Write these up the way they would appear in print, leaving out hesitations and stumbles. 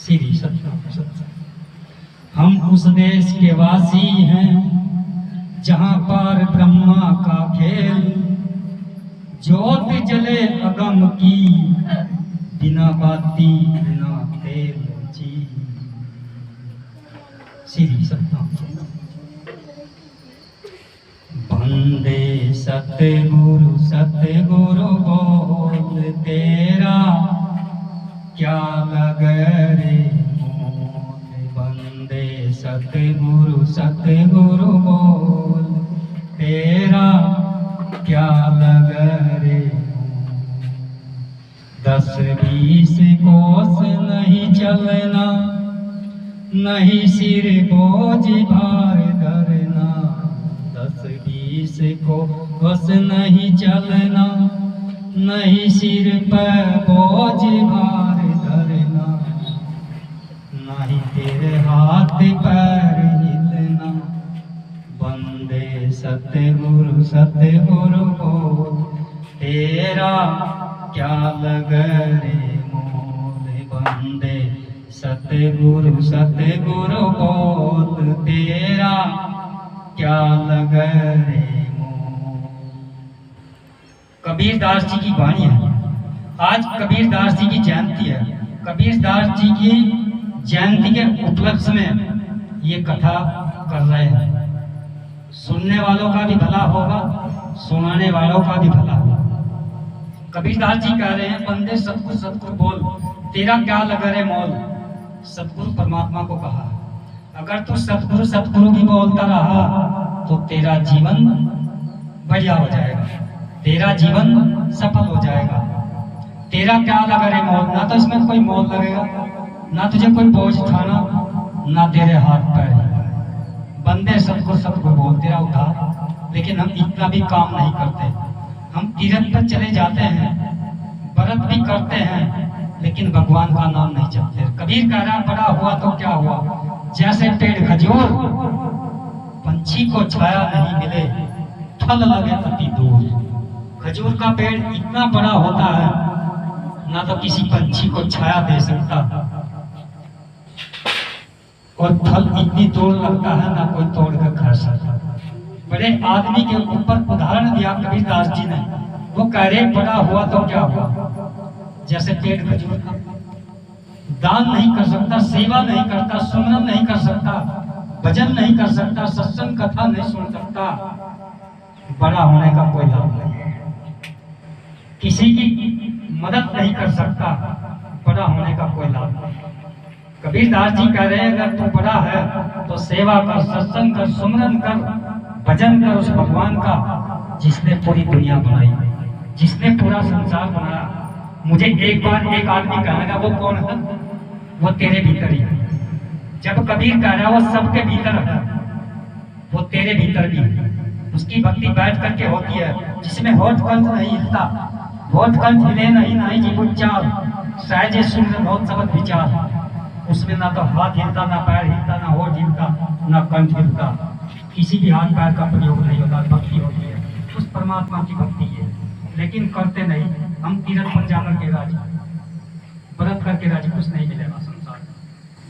श्री सत्य। हम उस देश के वासी हैं जहां पर ब्रह्मा का खेल, ज्योत जले अगम की, बिना बाती बिना तेल जी। श्री सत्य। वंदे सतगुरु सतगुरु बोल, तेरा क्या लग रे मोल। वंदे सतगुरु सतगुरु बोल, तेरा क्या लग रे मोल। 10-20 कोस नहीं चलना, नहीं सिर बोझ भार धरना। 10-20 कोस नहीं चलना, नहीं सिर पर बोझ भार धरना। नहीं तेरे हाथ पैर हिलना। वंदे सतगुरु सतगुरु बोल, तेरा क्या लग रे मोल। वंदे सतगुरु सतगुरु बोल, तेरा क्या लग रे मोल। कबीरदास जी की वाणी है। आज कबीरदास जी की जयंती है। कबीरदास जी की जयंती के उपलक्ष्य में ये कथा कर रहे हैं। सुनने वालों का भी भला होगा, सुनाने वालों का भी भला होगा। कबीरदास जी कह रहे हैं, बंदे सतगुरु सतगुरु बोल, तेरा क्या लगा रे मोल। सतगुरु परमात्मा को कहा, अगर तू सतगुरु सतगुरु भी बोलता रहा तो तेरा जीवन बढ़िया हो जाएगा, तेरा जीवन सफल हो जाएगा। तेरा क्या लगा रे मोल, ना तो इसमें कोई मोल लगेगा, ना तुझे कोई बोझ उठाना, ना तेरे हाथ पैर। बंदे सतगुरु सतगुरु बोल, तेरा उद्धार। लेकिन हम इतना भी काम नहीं करते। हम तीर्थ पर चले जाते हैं, व्रत भी करते हैं, लेकिन भगवान का नाम नहीं जपते। कबीर कह रहा, बड़ा हुआ तो क्या हुआ, जैसे पेड़ खजूर, पंछी को छाया नहीं मिले, फल लगे अति दूर। खजूर का पेड़ इतना बड़ा होता है, ना तो किसी पंछी को छाया दे सकता, और फल इतनी दूर लगता है, ना कोई तोड़ कर खा सकता। बड़े आदमी के ऊपर उदाहरण दिया कबीरदास जी ने। वो कह रहे, बड़ा हुआ तो क्या हुआ, जैसे पेड़ खजूर का, दान नहीं कर सकता, सेवा नहीं करता, सुमरन नहीं कर सकता, भजन नहीं कर सकता, सत्संग कथा नहीं सुन सकता, बड़ा होने का कोई लाभ नहीं। किसी की मदद नहीं कर सकता, बड़ा होने का कोई लाभ नहीं। कबीरदास जी कह रहे हैं, अगर तू बड़ा है तो सेवा कर, सत्संग कर, सुमरन कर, भजन कर उस भगवान का जिसने पूरी दुनिया बनाई, जिसने पूरा संसार बनाया। मुझे एक बार एक आदमी कहने लगा, वो कौन है, वो तेरे भीतर ही है। जब कबीर कह रहा है वो सबके भीतर है, वो तेरे भीतर भी है। उसकी भक्ति बैठ करके होती है, जिसमें होठ कंठ नहीं हिलता, होठ कंठ हिले नहीं, नहीं जी उच्चार, सहजे सुंदर बहुत सबक विचार। उसमें ना तो हाथ हिलता, ना पैर हिलता, ना होठ हिलता, ना कंठ हिलता, किसी भी हाथ पैर का प्रयोग नहीं होता। भक्ति होती है, उस परमात्मा की भक्ति है, लेकिन करते नहीं। हम तीर्थ पर जाकर के राजी, व्रत करके राजी, कुछ नहीं मिलेगा संसार।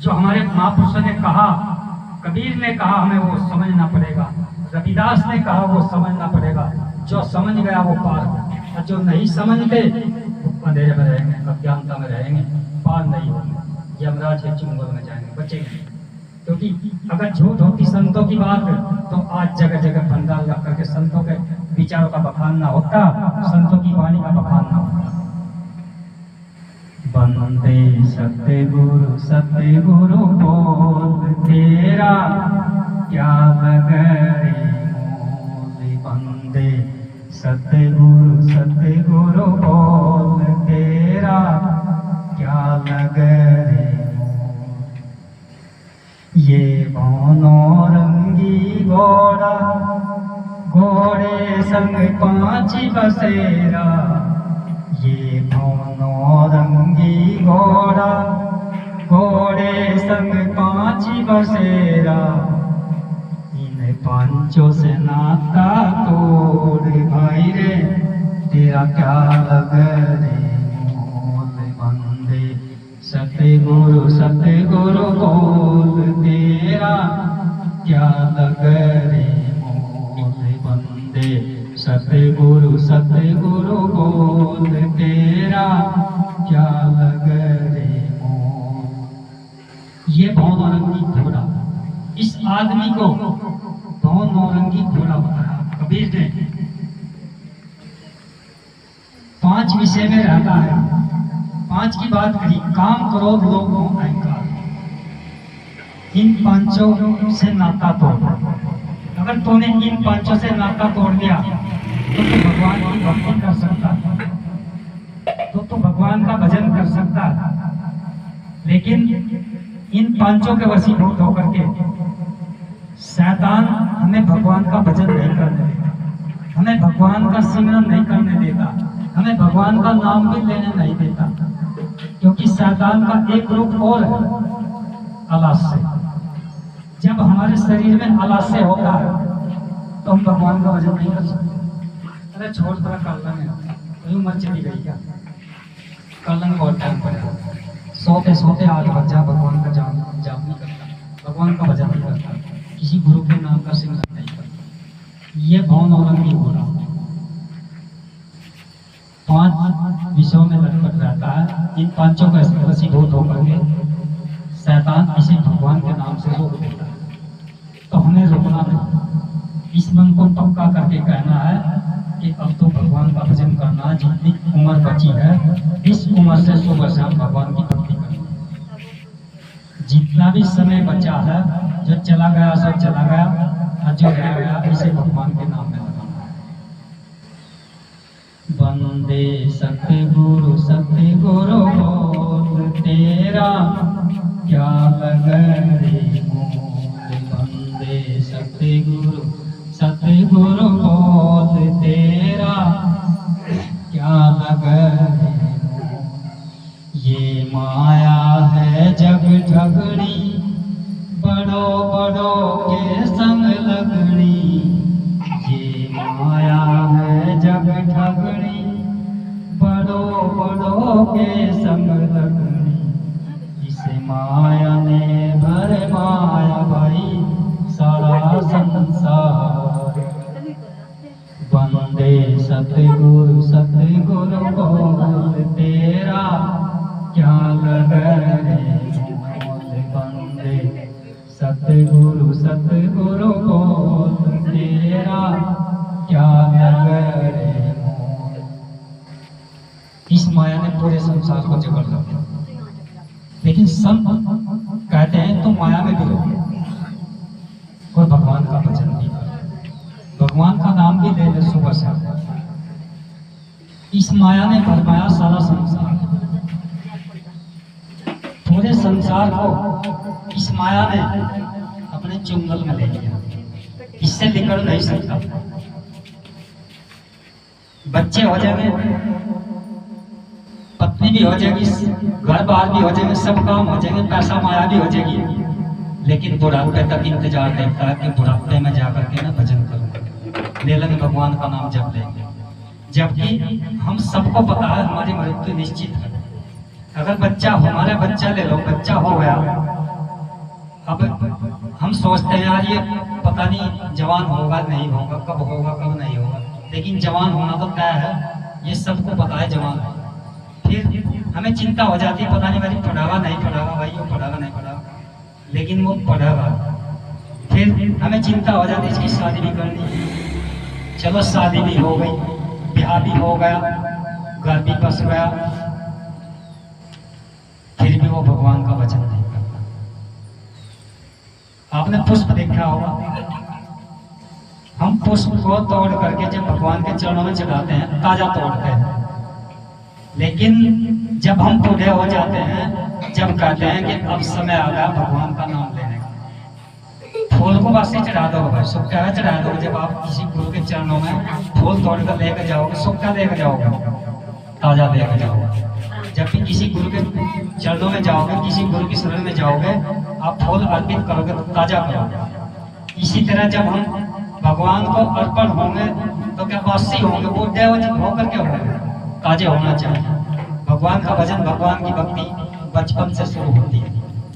जो हमारे महापुरुषों ने कहा, कबीर ने कहा, हमें वो समझना पड़ेगा। रविदास ने कहा, वो समझना पड़ेगा। जो समझ गया वो पार, और जो नहीं समझते वो अंधेरे में रहेंगे, अज्ञानता में रहेंगे, पार नहीं होंगे, यमराज के चुंगल में जाएंगे, बचेंगे। क्योंकि अगर झूठ होती संतों की बात तो आज जगह जगह पंडाल लग करके संतों के विचारों का बखान ना होता, संतों की वाणी का बखान ना होता। वंदे सतगुरु सतगुरु बोल, तेरा क्या लग रे मोल। वंदे सतगुरु सतगुरु बोल, तेरा क्या लग रे मोल। ये रंगी घोड़ा, घोड़े संग 5 बसेरा। ये रंगी घोड़ा, घोड़े संग 5 बसेरा। इन 5 से नाता तोड़ भाई रे, तेरा क्या लग रे मोल। वंदे सतगुरु सतगुरु बोल तेरा क्या लग रे मोल बंदे। सतगुरु बोल तेरा क्या लग रे मोल। ये भौनौरंगी घोड़ा, इस आदमी को भौनौरंगी घोड़ा बताया कबीर ने। 5 विषय में रहता है। 5 की बात करी, काम, क्रोध, लोभ, मोह, अहंकार। इन 5 से नाता तोड़। अगर तूने इन 5 से नाता तोड़ दिया तो तू भगवान की भक्ति कर सकता, तो तू भगवान का भजन कर सकता। लेकिन इन 5 के वशीभूत होकर के शैतान हमें भगवान का भजन नहीं करने देता, हमें भगवान का सिमरन नहीं करने देता, हमें भगवान का नाम भी लेने नहीं देता। क्योंकि शैतान का एक रूप और है, आलस्य। जब हमारे शरीर में आलस्य होता है तो हम भगवान का भजन नहीं कर सकते। अरे छोड़ थोड़ा कलंग है, कोई उम्र चली गई क्या? कलंग बहुत टाइम पड़ेगा। सोते सोते 8 बज जा, भगवान का जाप नहीं करता, भगवान का भजन नहीं करता, किसी गुरु के नाम का सिमरन नहीं करता। ये भौनौरंगी घोड़ा 5 विषयों में लटपट रहता है। इन 5 का वशीभूत होकर के शैतान इसे भगवान के नाम से रोक देता है। तो हमें रोकना नहीं, इस मन को पक्का करके कहना है कि अब तो भगवान का भजन करना। जितनी उम्र बची है, इस उम्र से सुबह शाम भगवान की भक्ति करना। जितना भी समय बचा है, जो चला गया सो चला गया, और जो रह गया इसे भगवान के नाम में लगाना है। वंदे सतगुरु बोल तेरा क्या लग रे मोल। वंदे सतगुरु बोल तेरा क्या लग रे मोल। ये माया है जग झगड़ी, बड़ों के संग लगड़ी। ये माया है जग झगड़ी, बड़ों के संग लगड़ी। इसे माया ने भर माया भाई सारा संसार। वंदे सतगुरु बोल तेरा क्या लग रे मोल। वंदे सतगुरु बोल तेरा क्या लग रे मोल। इस माया ने पूरे संसार को जकड़ रखा। लेकिन संत कहते हैं तुम माया में भी रहो और भगवान का भजन भी करो, भगवान का नाम भी ले ले सुबह से। इस माया ने भरमाया सारा संसार, पूरे संसार को इस माया ने अपने चुंगल में ले लिया। इससे निकल नहीं सकता। बच्चे हो जाएंगे, पत्नी भी हो जाएगी, घर बार भी हो जाएंगे, सब काम हो जाएंगे, पैसा माया भी हो जाएगी। लेकिन बुढ़ापे तक इंतजार रहता है कि बुढ़ापे में जाकर के ना भजन करूं, ले लेंगे भगवान का नाम जप लेंगे। जबकि हम सबको पता है हमारी मृत्यु निश्चित है। अगर बच्चा, हमारा बच्चा ले लो, बच्चा हो गया, अब हम सोचते हैं यार ये पता नहीं जवान होगा नहीं होगा, कब होगा कब नहीं होगा। लेकिन जवान होना तो तय है, ये सबको पता है जवान है। फिर हमें चिंता हो जाती है, पता नहीं भाई पढ़ावा नहीं पढ़ावा, भाई वो पढ़ावा नहीं पढ़ावा, लेकिन वो पढ़ावा। फिर हमें चिंता हो जाती है इसकी शादी भी करनी है। चलो शादी भी हो गई, ब्याह भी हो गया, घर भी बस गया, फिर भी वो भगवान का वचन नहीं करता। आपने पुष्प देखा होगा, हम पुष्प को तोड़ करके जब भगवान के चरणों में चढ़ाते हैं ताजा तोड़ते हैं। लेकिन जब हम बूढ़े हो जाते हैं, जब कहते हैं कि अब समय आ गया भगवान का नाम लेने का, फूल को बस ही चढ़ा दो भाई, सूखा है चढ़ा दो। जब आप किसी गुरु के चरणों में फूल तोड़ कर लेकर जाओगे, सूखा लेकर जाओगे, ताजा लेकर जाओगे। जब भी किसी गुरु के चरणों में जाओगे, किसी गुरु की शरण में जाओगे, आप फूल अर्पित करोगे तो ताजा करोगे। इसी तरह जब हम भगवान को अर्पण होंगे तो क्या बासी होंगे, बूढ़े होकर के होंगे, ताजे होना चाहिए। भगवान का भजन, भगवान की भक्ति बचपन से शुरू होती है,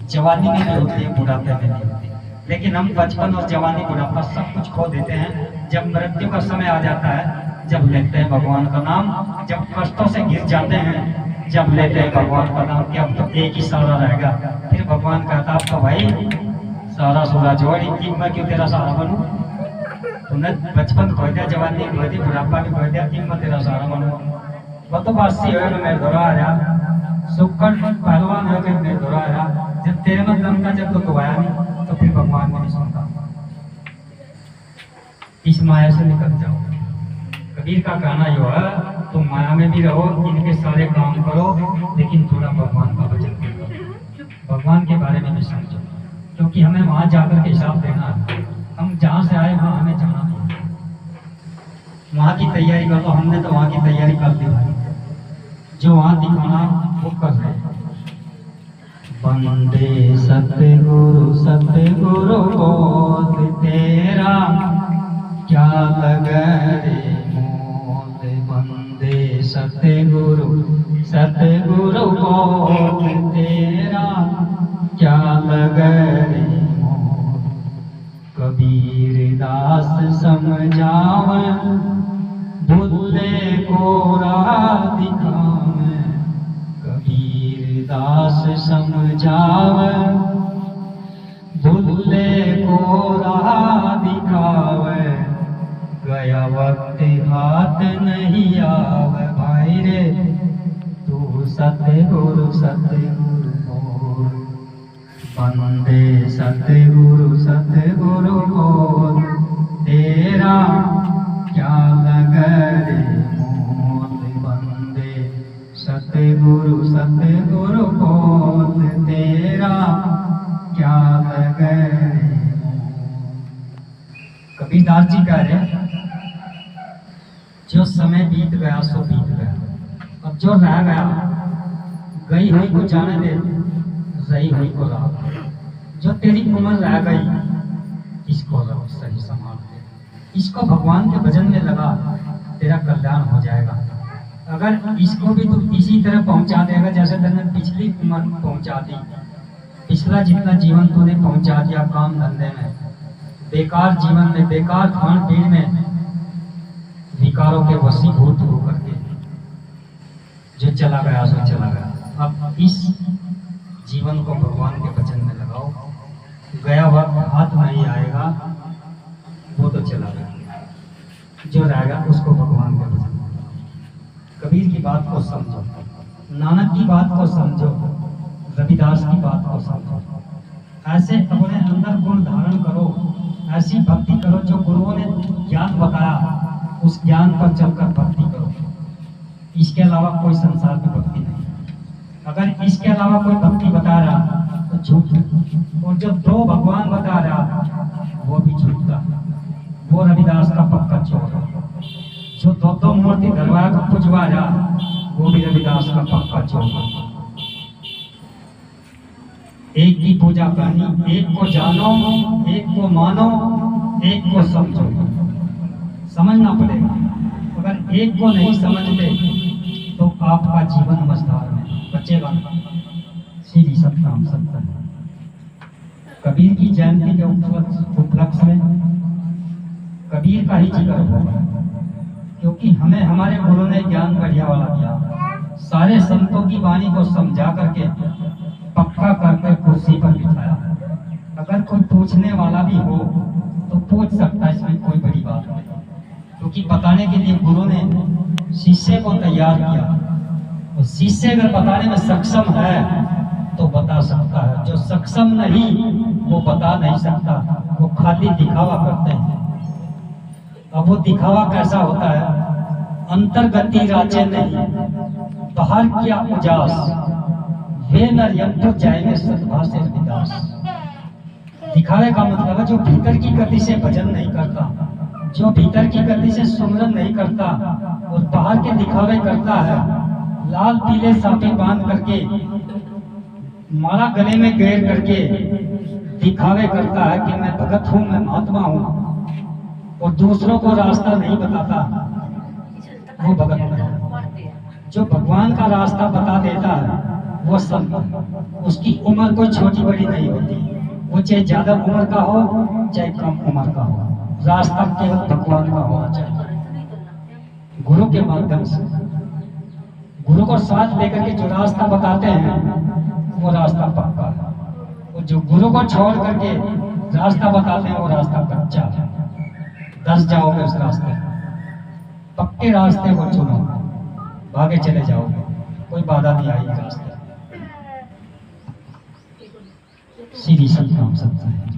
जवानी में नहीं होती है, बुढ़ापे में नहीं होती है। लेकिन हम बचपन और जवानी बुढ़ापा सब कुछ खो देते हैं जब मृत्यु का समय आ जाता है, जब लेते हैं भगवान का नाम, जब कष्टों से गिर जाते हैं, जब लेते हैं भगवान का नाम कि अब तो एक ही सहारा रहेगा। फिर भगवान कहता अब तो भाई सारा सूरा जोड़, मैं क्यों तेरा सहारा बनूं? तूने बचपन खो दिया, जवानी खो दी, बुढ़ापा भी खो दिया, मैं तेरा सहारा बनूं? वो तो बासी हो मेरे दौरा आया, सुक्कड़ पहलवान हो गए मेरे दौरा आया। जब तेरे में दम था, जब तो दुआया नहीं, तो फिर भगवान ने नहीं सुनता। इस माया से निकल जाओ। कबीर का कहना यो है, तुम माया में भी रहो, इनके सारे काम करो, लेकिन थोड़ा भगवान का भजन करो, भगवान के बारे में भी समझो, क्योंकि हमें वहां जाकर के हिसाब देना है। हम जहाँ से आए वहां हमें जाना नहीं, वहां की तैयारी कर लो। हमने तो वहां की तैयारी कर दी भाई, जो वहां दिखाना वो कर रहे। वंदे सतगुरु सतगुरु बोल तेरा क्या लगे रे मोल। वंदे सतगुरु सतगुरु बोल तेरा क्या लगे रे मोल। कबीर दास समझावे भूले को राह दिखावे। कबीर दास समझावे भूले को राह दिखावे। गया वक्त हाथ नहीं आवे भाई रे, तू सतगुरु सतगुरु बोल। वंदे सतगुरु सतगुरु बोल तेरा क्या लगे रे मोल। वंदे सतगुरु सतगुरु बोल तेरा क्या लगे रे मोल। कबीरदास जी कह रहे, जो समय बीत गया सो बीत गया, अब जो रह गया गई हुई को जाने दे, रही हुई को रहा। जो तेरी उम्र रह गई इसको रहो सही संभाल के, इसको भगवान के भजन में लगा, तेरा कल्याण हो जाएगा। अगर इसको भी तू इसी तरह पहुंचा देगा जैसे तूने पिछली उम्र पहुंचा दी, पिछला जितना जीवन तूने पहुंचा दिया काम धंधे में, बेकार जीवन में, बेकार खान पीन में, विकारों के वशीभूत होकर के जो चला गया सो चला गया। अब इस जीवन को भगवान के वचन में लगाओ, गया वक्त हाथ नहीं आएगा, वो तो चला गया, जो रहेगा उसको भगवान के वचन में लगाओ। कबीर की बात को समझो, नानक की बात को समझो, रविदास की बात को समझो। ऐसे अपने अंदर गुण धारण करो, ऐसी भक्ति करो जो गुरुओं ने ज्ञान बताया, उस ज्ञान पर चलकर भक्ति करो। इसके अलावा कोई संसार की भक्ति नहीं। अगर इसके अलावा कोई भक्ति बता रहा तो झूठ, और जो दो भगवान बता रहा वो भी झूठ था, वो रविदास का पक्का चोर है। जो दो दो मूर्ति दरबार को पुजवा रहा वो भी रविदास का पक्का चोर है। एक की पूजा करनी, एक को जानो, एक को मानो, एक को समझो। समझना पड़ेगा, अगर एक को नहीं समझते तो आपका जीवन मझधार में बचेगा। सीधी सत्याम सत्य। कबीर की जयंती के उपलक्ष्य में कबीर का ही जिक्र होगा, क्योंकि हमें हमारे गुरु ने ज्ञान बढ़िया वाला दिया। सारे संतों की वाणी को समझा करके पक्का करके कुर्सी पर बिठाया। अगर कोई पूछने वाला भी हो तो पूछ सकता है, इसमें कोई बड़ी बात नहीं, क्योंकि बताने के लिए गुरु ने शिष्य को तैयार किया। और शिष्य अगर बताने में सक्षम है तो बता सकता है, जो सक्षम नहीं वो बता नहीं सकता, वो खाली दिखावा करते हैं। अब वो दिखावा कैसा होता है? अंतर्गति राजे नहीं, बाहर किया उजास, वे नर यंत्र जाएंगे सद्भाव से रविदास। दिखावे का मतलब है जो भीतर की गति से भजन नहीं करता, जो भीतर की गति से सुमरन नहीं करता और बाहर के दिखावे करता है, लाल पीले साफे बांध करके, माला गले में घेर करके दिखावे करता है कि मैं भगत हूं, मैं महात्मा हूं, और दूसरों को रास्ता नहीं बताता, वो भगत नहीं। जो भगवान का रास्ता बता देता है वो संत है। उसकी उम्र कोई छोटी बड़ी नहीं होती, वो चाहे ज्यादा उम्र का हो चाहे कम उम्र का हो, रास्ता केवल भगवान का होना चाहिए। गुरु के माध्यम से, गुरु को साथ लेकर के जो रास्ता बताते हैं वो रास्ता पक्का है, और जो गुरु को छोड़ करके रास्ता बताते हैं वो रास्ता कच्चा है। दस जाओगे उस रास्ते, पक्के रास्ते को चुनो, भागे चले जाओगे, कोई बाधा नहीं आएगी रास्ते। सीधी सी काम सकता है।